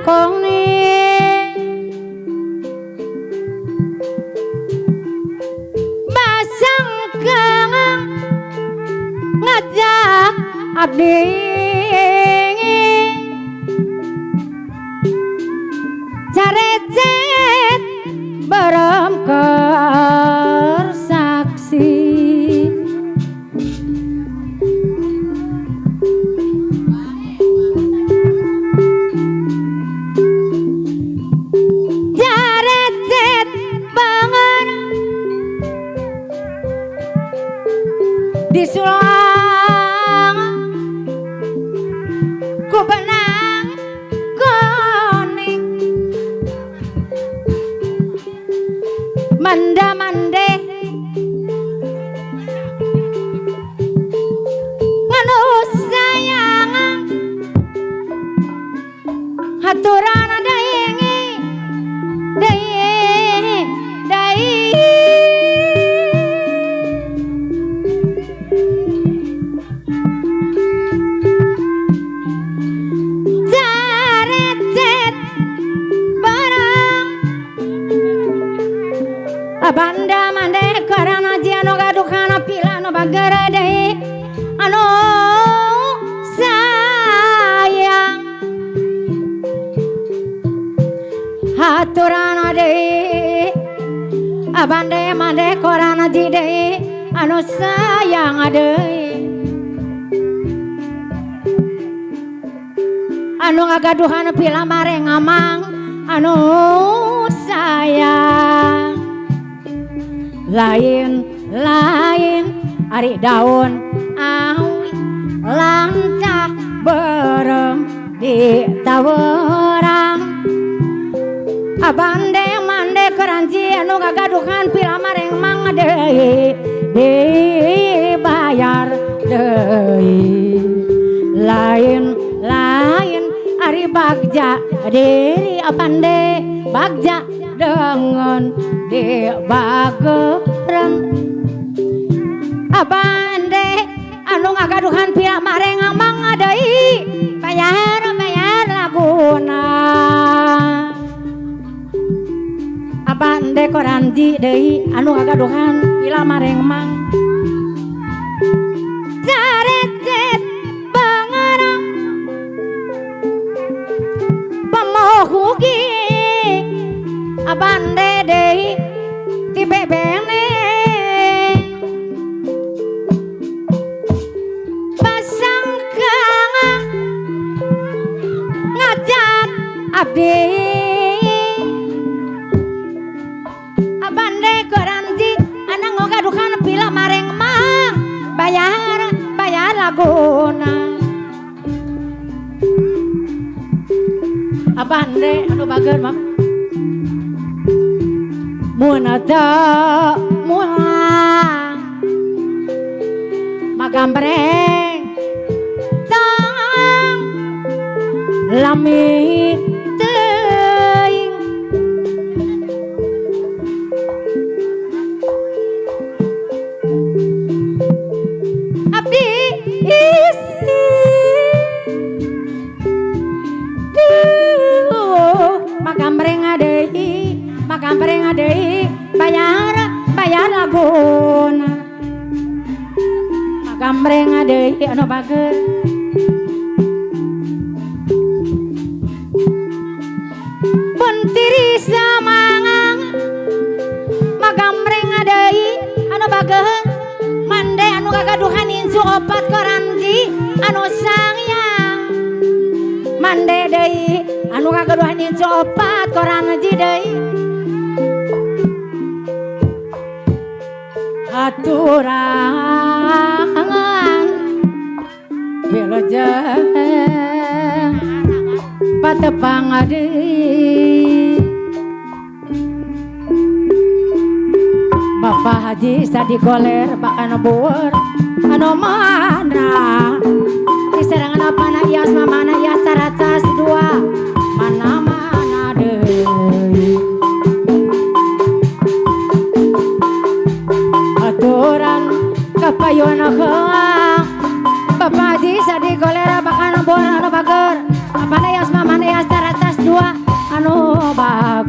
langkung ni basangkang ngajak abdi carecet barem saksi carecet banget disulang ku benang kuning manda-mande nganu sayang haturana dayengi carecet barang abanda mande karana jiano gadukana pilano bagara deui anu sayang haturana deui abande mande karana ji deui anu sayang deui anu ngagaduhan pila mare ngamang anu sayang lain ari daun awi lancah bareng di tawerang abande mande keranji anu ngagaduhan pila mare ngamang deui dibayar deui lain ari bagja diri apande bagja dengan di bageran abande anu ngagaduhan pila mare ngamang deui bayar laguna abande koranji deui anu ngagaduhan pila mare ngamang carecet bangarang pemohugi abande deui ti bebene basangkang ngajak abdi abande koranji anang ngagaduhan pila mareng mang bayar laguna abande anu bager mah mun ada mulang magambreng tang lami teuing abdi isi magambreng deui bayar laguna magambreng deui anu bager puntiri samangang magambreng deui anu bager mande anu gagaduhan insu opat koranji anu sangyang mande deui anu gagaduhan insu opat koranji deui aturangan wilujeng patepang deui Bapak Haji Sadi Goler bakana bueur anu mandra diserangan apana ias mamana ias caracas dua mana deui aturan kapayuna heula Bapak Haji Sadi Goler bakana bueur anu bager apana ias mamana ias caracas dua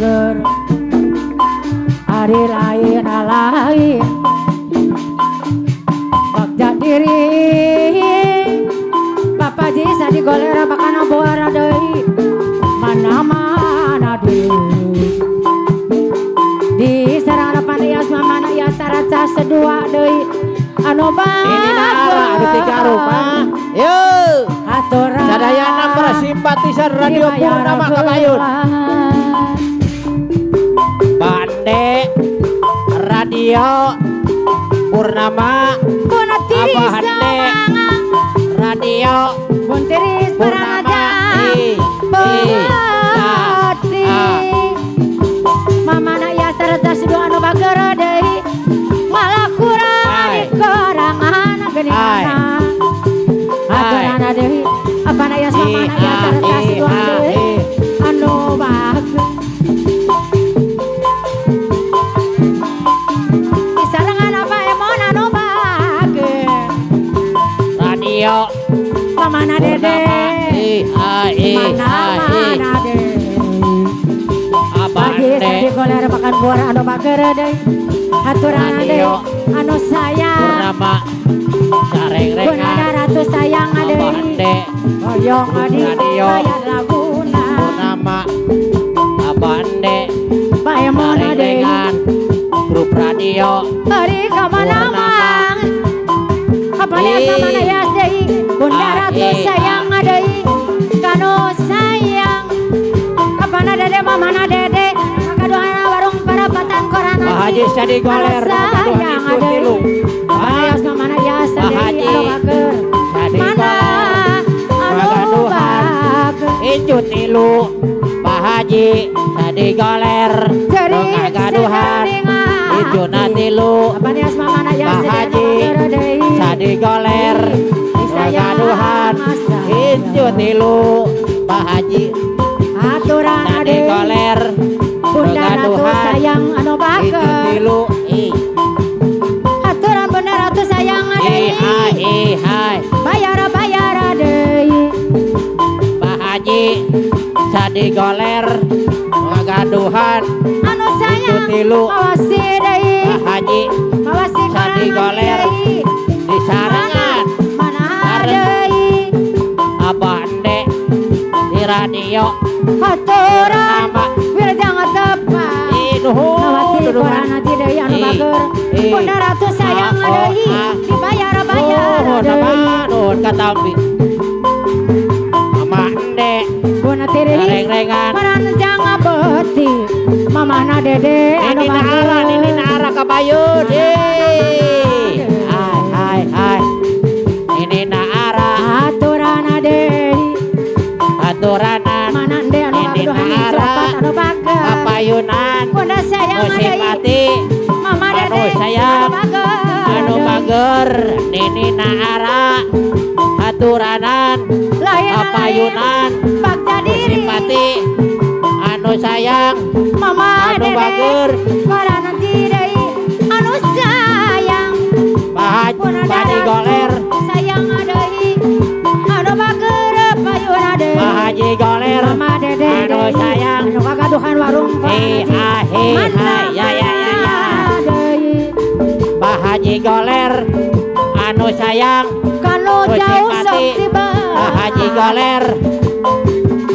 bager hari lain lain bagja diri Bapak Ji sadi golera bakana buara deui mana-mana deui di sarang pandias mamana ya saraca sedua deui anu bager ini nara anu tiga rumah yo aturan sadayana para simpatisan radio Purnama Kabayun Bande radio Purnama Buntiris radio Buntiris Paranaja Bati Mama na ya sarata sido anu bager deui malah kurang di korangan geuninganna aturana deui apa na ya mama na ya sarata sido anu bager isarangan apa emon anu bager radio mama na dede mana dede Bagi sadi goler makan buah anu bager deui aturan deui anu sayang Purnama sareng-rengan Gunada ratu sayang deui hoyong adi aya laguna Purnama Bande paemon deui sareng-rengan grup radio ari ka mana-mang apane mana ya deui Bunda ratu sayang deui kanu sayang apana dede mamana dede kaduana warung parapatan koran Pak Haji sadi goler sayang tilu apana mamana ya sadi anu bager mana anu bager Icu tilu Pak Haji sadi goler gaduhan Icu tilu apana mamana ya Pak Haji sadi goler gaduhan Icu tilu Pak Haji aturan sadi goler Bunda ratu sayang anu Icu bager tilu aturan Bunda ratu sayang deui hai bayar deui Pak Haji sadi goler gaduhan anu sayang tilu mawasi deui Pak Haji mawasi sadi goler di sarangan mana deui Abande di radio aturan wilujeng tepat mawasi koran hati deui anu bager Bunda ratu sayang deui dibayar deui nuhun katambi Amande Bunda tiris sareng-rengan maranjang beuti mamana dede anu bager ini nara Kabayun hai ini nara aturan deui aturanan mana ende anu ini ngaduhan nara copat anu bager Kapayunan Bunda sayang deui simpati mama anu dede sayang anu bager bager nini nara aturanan Kapayunan bagja diri simpati anu sayang mama anu dede bager koran hati deui anu sayang Badi goler sayang deui anu bager payuna deui Pak Haji goler mama dede anu sayang anu kagaduhan warung ya deui Pak Haji goler anu sayang kanu jauh sok tiba Pak Haji goler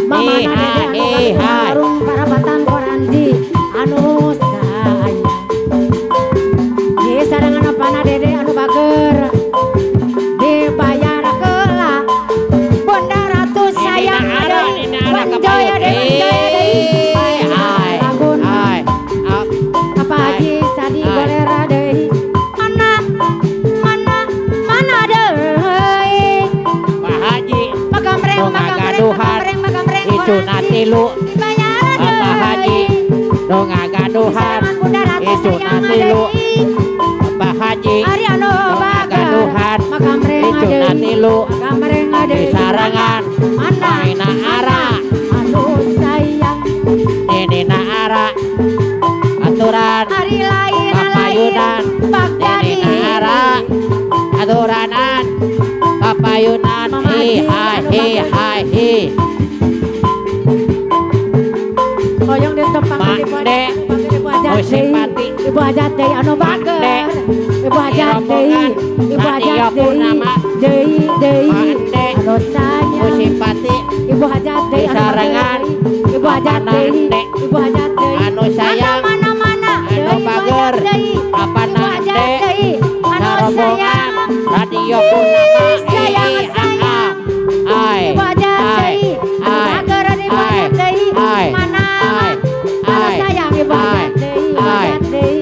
mama dede anu warung parabatan koran di anu sayang di sarangan apana dede anu bager dibayar keula Bunda ratu sayang deui wanjoy deui lagun apa Haji sadi golera deui mana deui Pak Haji magamreng itu natilu dibayar Pak Haji nu ngagaduhan Bunda ratu itu sayang natilu deui Pak Haji ari anu bager ngagaduhan magamreng itu deui natilu magamreng di deui sarangan mana maina ara anu sayang ini ara aturan hari lain Kapayunan bagdadi ini ara aturanan Kapayunan hoyong di tempat di Mande Ibu hajat Oh, deui. simpati. Ibu hajat deui anu bager. Mande. Ibu hajat deui. Rombongan Ibu hajat Radio deui. Purnama. Deui deui. Mande. Anu Oh, sayang. simpati Ibu hajat deui anu Disarengan. bager. Ibu hajat Apana deui. ande. Ibu hajat deui. Anu sayang. Mana-mana. Anu bager. Apana ande. Anu Rombongan sayang. Radio Purnama Sayang, Ii, sayang. Ai Ibu hajat deui. Anu bager ibu hajat deui. Mana? Anu sayang ibu hajat deui. Ibu hajat deui.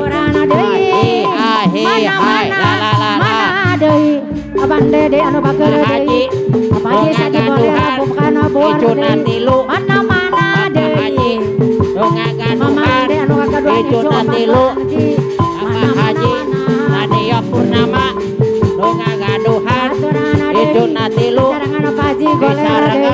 Urana deui. Mana deui. Abande deui anu bager deui. Apa haji sadi boleh bukan buar deui. Mana deui. Mama deui anu kakaduan Icu natilu. Apa haji Radio Purnama nu ngagaduhan Aturana deui. Icu natilu Sarangan apa haji golera deui.